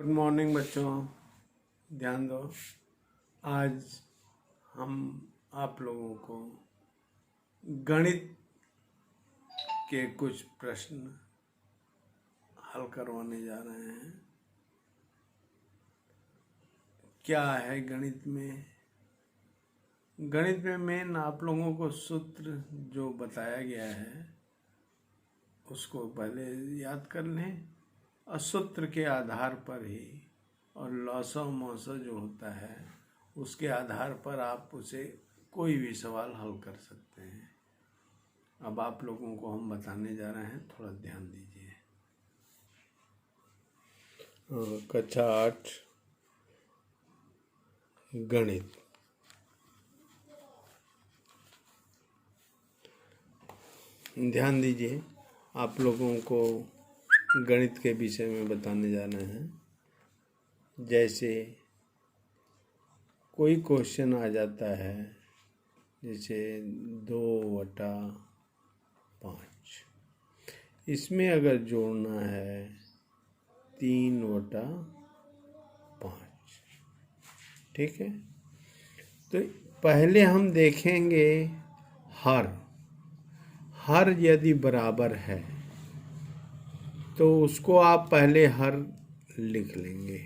Good morning बच्चों, ध्यान दो। आज हम आप लोगों को गणित के कुछ प्रश्न हल करवाने जा रहे हैं। क्या है गणित में? गणित में मेन आप लोगों को सूत्र जो बताया गया है उसको पहले याद कर लें और सूत्र के आधार पर ही और लॉसा मौसा जो होता है उसके आधार पर आप उसे कोई भी सवाल हल कर सकते हैं। अब आप लोगों को हम बताने जा रहे हैं, थोड़ा ध्यान दीजिए। कक्षा 8 गणित। ध्यान दीजिए, आप लोगों को गणित के विषय में बताने जा रहे हैं। जैसे कोई क्वेश्चन आ जाता है, जैसे 2/5, इसमें अगर जोड़ना है 3/5, ठीक है। तो पहले हम देखेंगे हर यदि बराबर है तो उसको आप पहले हर लिख लेंगे,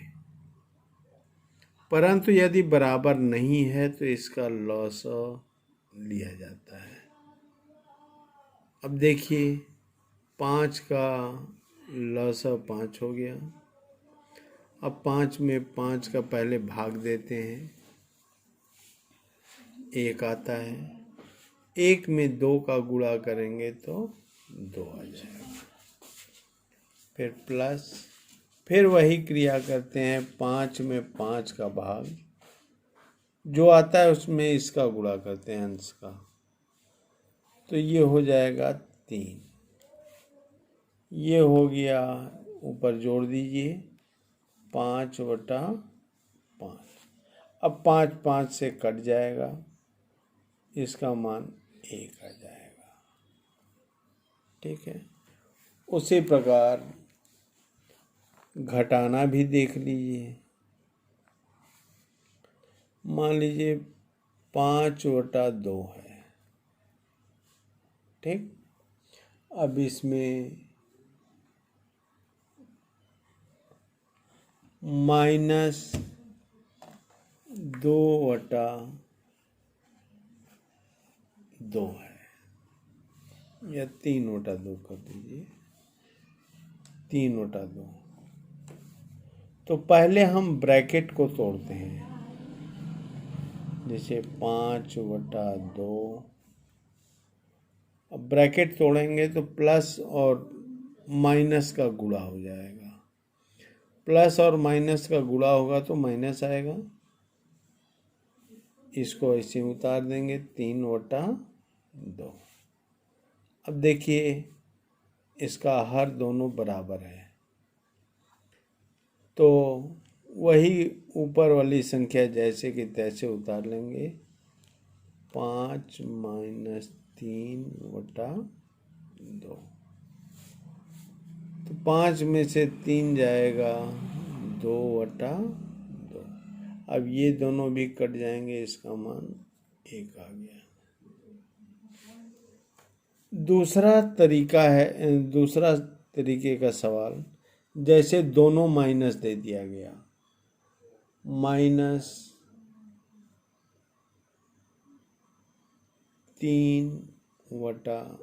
परंतु यदि बराबर नहीं है तो इसका लॉस लिया जाता है। अब देखिए 5 का लॉस 5 हो गया। अब 5 में 5 का पहले भाग देते हैं, 1 आता है। 1 में 2 का गुणा करेंगे तो 2 आ जाएगा। फिर प्लस, फिर वही क्रिया करते हैं, 5 में 5 का भाग जो आता है उसमें इसका गुणा करते हैं, अंश का, तो ये हो जाएगा 3। ये हो गया, ऊपर जोड़ दीजिए 5/5। अब 5 5 से कट जाएगा, इसका मान 1 आ जाएगा, ठीक है। उसी प्रकार घटाना भी देख लीजिए। मान लीजिए 5/2 है, ठीक। अब इसमें -2/2 है, या 3/2 कर दीजिए, 3/2। तो पहले हम ब्रैकेट को तोड़ते हैं, जैसे 5/2। अब ब्रैकेट तोड़ेंगे तो प्लस और माइनस का गुणा हो जाएगा। प्लस और माइनस का गुणा होगा तो माइनस आएगा, इसको ऐसे उतार देंगे 3/2। अब देखिए इसका हर दोनों बराबर है, तो वही ऊपर वाली संख्या जैसे कि तैसे उतार लेंगे। 5 - 3/2, तो 5 में से 3 जाएगा, 2/2। अब ये दोनों भी कट जाएंगे, इसका मान 1 आ गया। दूसरा तरीके का सवाल, जैसे दोनों माइनस दे दिया गया, -3/4,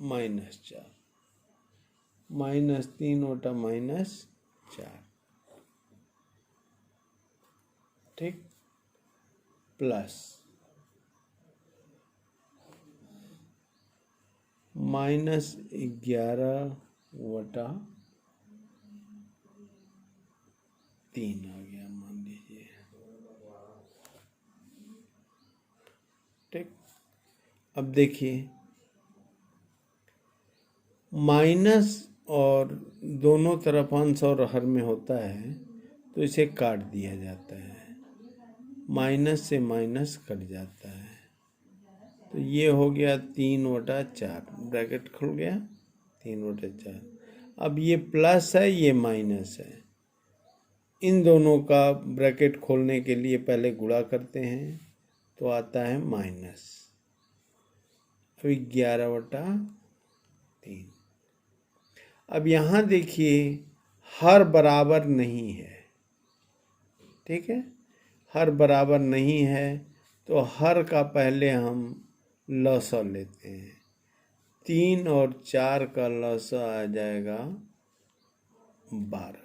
-4, -3/-4, ठीक। प्लस -11/3 आ गया, मान लीजिए, ठीक। अब देखिए माइनस और दोनों तरफ अंश और हर में होता है तो इसे काट दिया जाता है, माइनस से माइनस कट जाता है, तो ये हो गया 3/4, ब्रैकेट खुल गया, 3/4। अब ये प्लस है, ये माइनस है। इन दोनों का ब्रैकेट खोलने के लिए पहले गुणा करते हैं तो आता है माइनस। अभी 11/3। अब यहाँ देखिए हर बराबर नहीं है, ठीक है। हर बराबर नहीं है तो हर का पहले हम लसा लेते हैं। 3 और 4 का लसा आ जाएगा 12।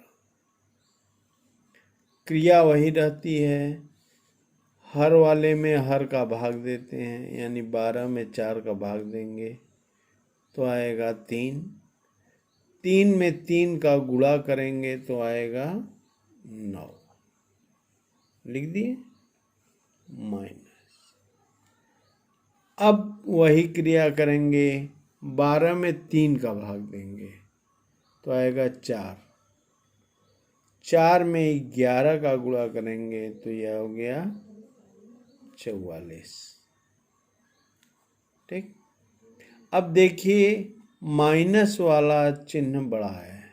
क्रिया वही रहती है, हर वाले में हर का भाग देते हैं, यानी 12 में 4 का भाग देंगे तो आएगा 3। 3 में 3 का गुणा करेंगे तो आएगा 9। लिख दिए माइनस। अब वही क्रिया करेंगे, 12 में 3 का भाग देंगे तो आएगा 4। 4 में 11 का गुणा करेंगे तो यह हो गया 44। ठीक। अब देखिए माइनस वाला चिन्ह बड़ा है,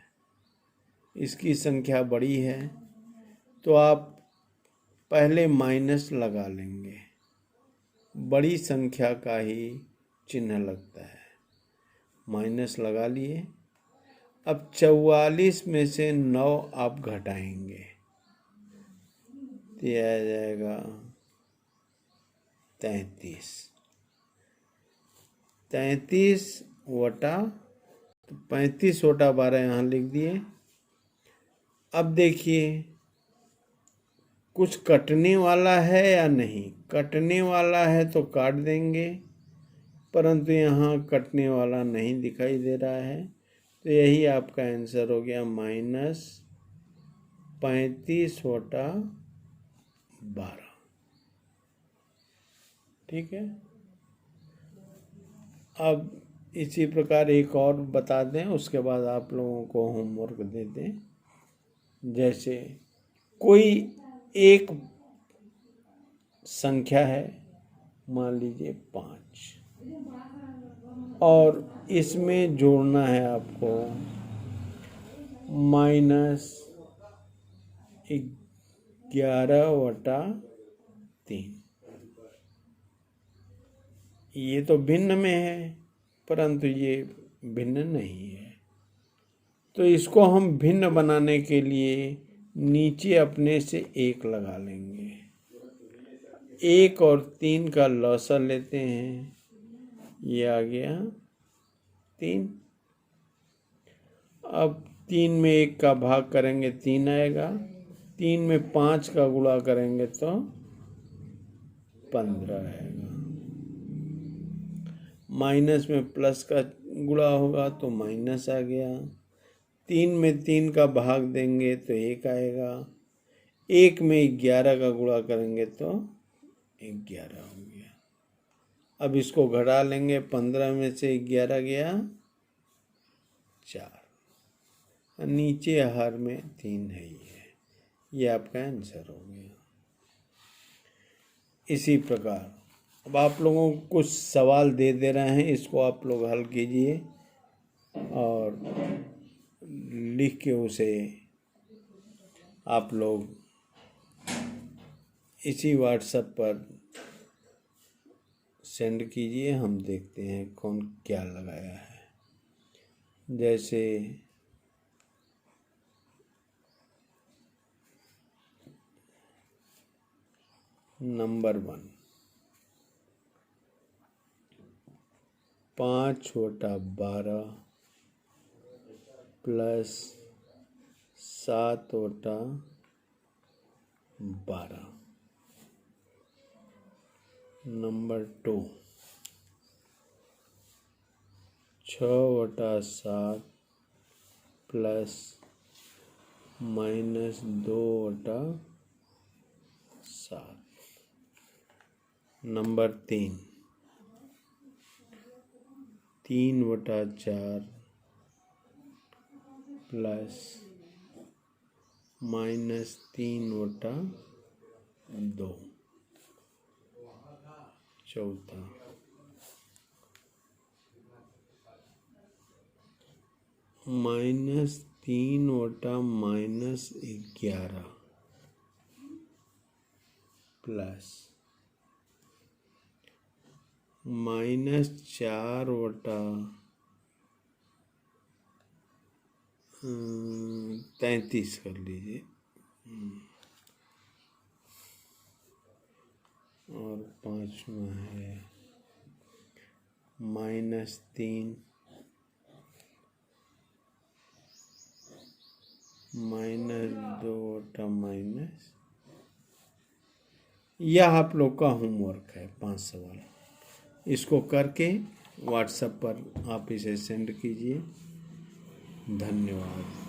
इसकी संख्या बड़ी है तो आप पहले माइनस लगा लेंगे। बड़ी संख्या का ही चिन्ह लगता है। माइनस लगा लिए। अब 44 में से 9 आप घटाएंगे तो यह आ जाएगा 33। 35/12 यहाँ लिख दिए। अब देखिए कुछ कटने वाला है या नहीं। कटने वाला है तो काट देंगे, परंतु यहाँ कटने वाला नहीं दिखाई दे रहा है तो यही आपका आंसर हो गया -35/12। ठीक है। अब इसी प्रकार एक और बता दें, उसके बाद आप लोगों को होमवर्क दे दें। जैसे कोई एक संख्या है, मान लीजिए 5, और इसमें जोड़ना है आपको -11/3। ये तो भिन्न में है, परंतु ये भिन्न नहीं है। तो इसको हम भिन्न बनाने के लिए नीचे अपने से 1 लगा लेंगे। 1 और 3 का लौसा लेते हैं, ये आ गया 3। अब 3 में 1 का भाग करेंगे 3 आएगा। 3 में 5 का गुणा करेंगे तो 15 आएगा। माइनस में प्लस का गुणा होगा तो माइनस आ गया। 3 में 3 का भाग देंगे तो 1 आएगा। 1 में 11 का गुणा करेंगे तो 11 हो गया। अब इसको घटा लेंगे, 15 में से 11 गया 4, नीचे हर में 3 है ही है। ये आपका आंसर हो गया। इसी प्रकार अब आप लोगों को कुछ सवाल दे रहे हैं, इसको आप लोग हल कीजिए और लिख के उसे आप लोग इसी व्हाट्सएप पर सेंड कीजिए। हम देखते हैं कौन क्या लगाया है। जैसे number 1, 5/12 plus 7/12। Number 2, 6/7 plus -2/7। Number 3, 3/4 plus -3/2। चौथा, -3/-11 प्लस -4/33 कर लीजिए, और 5वां है -3 -2/-। यह आप लोग का होमवर्क है, 5 सवाल। इसको करके व्हाट्सएप पर आप इसे सेंड कीजिए। धन्यवाद।